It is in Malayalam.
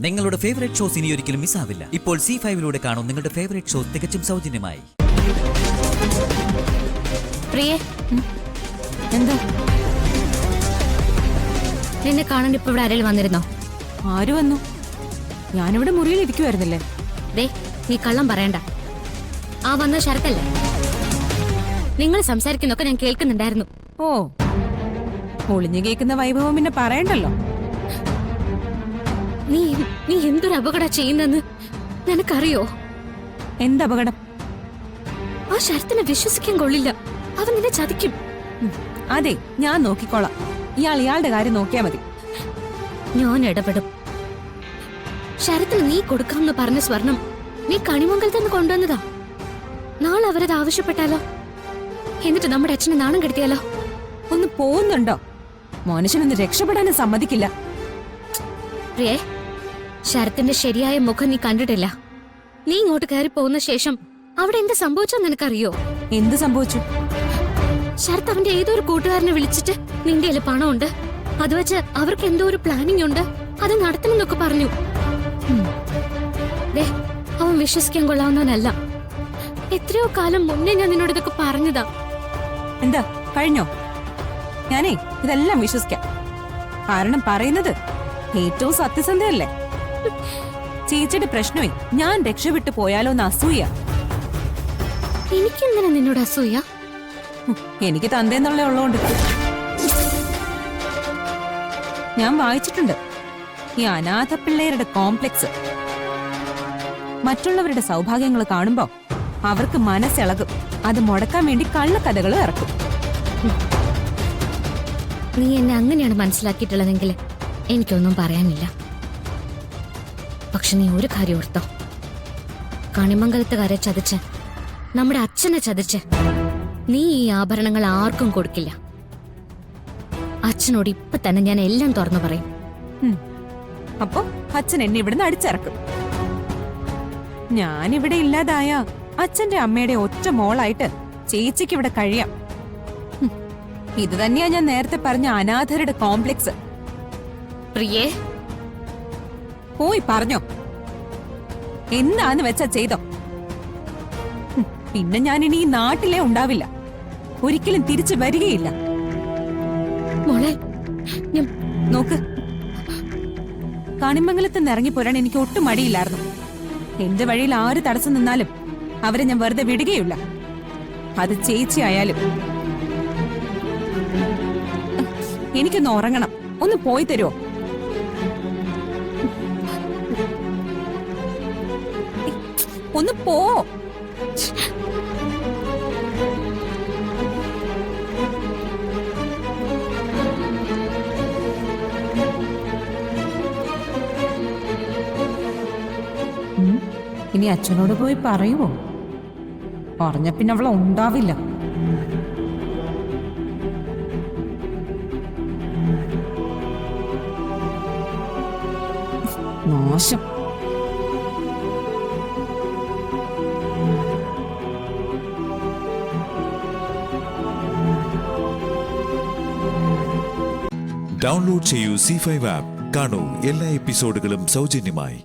നിങ്ങളുടെ ഫേവറേറ്റ് ഷോസ് ഇനി ഒരിക്കലും മിസ്സാവില്ല. ഇപ്പോൾ C5 കാണും നിങ്ങളുടെ ഫേവറേറ്റ് ഷോസ് തികച്ചും സൗജന്യമായി. പ്രിയേ, എന്താ നിന്നെ കാണാൻ ഇപ്പൊ ഇവിടെ ആരെങ്കിലും വന്നിരുന്നോ? ആര് വന്നു? ഞാനിവിടെ മുറിയിൽ ഇരിക്കുവായിരുന്നില്ലേ. ദേ, നീ കള്ളം പറയണ്ട. ആ വന്ന ശരത്തല്ലേ? നിങ്ങൾ സംസാരിക്കുന്നൊക്കെ ഞാൻ കേൾക്കുന്നുണ്ടായിരുന്നു. ഓ, ഒളിഞ്ഞു കേൾക്കുന്ന വൈഭവം പിന്നെ പറയണ്ടല്ലോ. നീ നീ എന്തൊരു അപകടം ചെയ്യുന്നെന്ന് നിനക്കറിയോ? എന്തപകടം? ആ ശരത്തിനെ വിശ്വസിക്കാൻ കൊള്ളില്ല. അവൻ നിന്നെ ചതിക്കും. അതെ, ഞാൻ നോക്കിക്കോളാം. ഇയാളുടെ കാര്യം നോക്കിയാ മതി. ഞാൻ ഇടപെടും. ശരത്തിന് നീ കൊടുക്കാമെന്ന് പറഞ്ഞ സ്വർണം നീ കണിമംഗലത്ത് നിന്ന് കൊണ്ടുവന്നതാ. നാളെ അവരത് ആവശ്യപ്പെട്ടാലോ? എന്നിട്ട് നമ്മുടെ അച്ഛനെ നാണം കെടുത്തിയാലോ? ഒന്ന് പോകുന്നുണ്ടോ? മനുഷ്യനൊന്ന് രക്ഷപ്പെടാനും സമ്മതിക്കില്ല. പ്രിയേ, ശരത്തിന്റെ ശരിയായ മുഖം നീ കണ്ടിട്ടില്ല. നീ ഇങ്ങോട്ട് കയറി പോകുന്ന ശേഷം അവിടെ എന്ത് സംഭവിച്ചെന്ന് നിനക്കറിയോ? എന്ത് സംഭവിച്ചു? ശരത്ത് അവന്റെ ഏതോ ഒരു കൂട്ടുകാരനെ വിളിച്ചിട്ട് നിന്റെ കയ്യില് പണമുണ്ട്, അത് വെച്ച് അവർക്ക് എന്തോ ഒരു പ്ലാനിങ് ഉണ്ട്, അത് നടത്തണമെന്നൊക്കെ പറഞ്ഞു. ദേ, അവൻ വിശ്വസിക്കാൻ കൊള്ളാവുന്നവനല്ല. എത്രയോ കാലം മുന്നേ ഞാൻ നിന്നോട് ഇതൊക്കെ പറഞ്ഞതാ. എന്താ കഴിഞ്ഞോ? ഞാനേ ഇതെല്ലാം വിശ്വസിക്കാം. കാരണം പറയുന്നത് ഏറ്റവും സത്യസന്ധയല്ലേ. ചേച്ചിയുടെ പ്രശ്നമേ ഞാൻ രക്ഷപ്പെട്ടു പോയാലോ എന്ന് അസൂയ. എനിക്കെങ്ങനെ നിന്നോട് അസൂയ? എനിക്ക് തന്തേന്നുള്ള ഉള്ളതുകൊണ്ട്. ഞാൻ വായിച്ചിട്ടുണ്ട് ഈ അനാഥ പിള്ളേരുടെ കോംപ്ലക്സ്. മറ്റുള്ളവരുടെ സൗഭാഗ്യങ്ങൾ കാണുമ്പോ അവർക്ക് മനസ്സിളകും. അത് മുടക്കാൻ വേണ്ടി കള്ളക്കഥകളും ഇറക്കും. നീ എന്നെ അങ്ങനെയാണ് മനസ്സിലാക്കിയിട്ടുള്ളതെങ്കിൽ എനിക്കൊന്നും പറയാനില്ല. പക്ഷെ നീ ഒരു കാര്യം ഓർത്തോ, കണിമംഗലത്തുകാരെ ചതിച്ച് നമ്മുടെ അച്ഛനെ ചതിച്ച് നീ ഈ ആഭരണങ്ങൾ ആർക്കും കൊടുക്കില്ല. അച്ഛനോട് ഇപ്പൊ തന്നെ ഞാൻ എല്ലാം തുറന്നു പറയും. അപ്പൊ അച്ഛൻ എന്നെ ഇവിടുന്ന് അടിച്ചിറക്കും. ഞാനിവിടെ ഇല്ലാതായ അച്ഛന്റെ അമ്മയുടെ ഒറ്റ മോളായിട്ട് ചേച്ചിക്ക് ഇവിടെ കഴിയാം. ഇത് തന്നെയാ ഞാൻ നേരത്തെ പറഞ്ഞ അനാഥരുടെ കോംപ്ലക്സ്. പ്രിയേ, പോയി പറഞ്ഞോ, എന്താന്ന് വെച്ചാ ചെയ്തോ. പിന്നെ ഞാൻ ഇനി ഈ നാട്ടിലേ ഉണ്ടാവില്ല, ഒരിക്കലും തിരിച്ചു വരികയില്ല. മോളെ, നോക്ക്, കണിമംഗലത്ത് നിന്ന് ഇറങ്ങിപ്പോരാൻ എനിക്ക് ഒട്ടും മടിയില്ലായിരുന്നു. എന്റെ വഴിയിൽ ആര് തടസ്സം നിന്നാലും അവരെ ഞാൻ വെറുതെ വിടുകയില്ല. അത് ചേച്ചി ആയാലും. എനിക്കൊന്ന് ഉറങ്ങണം, ഒന്ന് പോയി തരുമോ? ഒന്ന് പോ. ഇനി അച്ഛനോട് പോയി പറയുമോ? പറഞ്ഞ പിന്നെ അവളെ ഉണ്ടാവില്ല. നാശം. ഡൗൺലോഡ് ചെയ്യൂ C5 ആപ്പ്. കാണൂ എല്ലാ എപ്പിസോഡുകളും സൗജന്യമായി.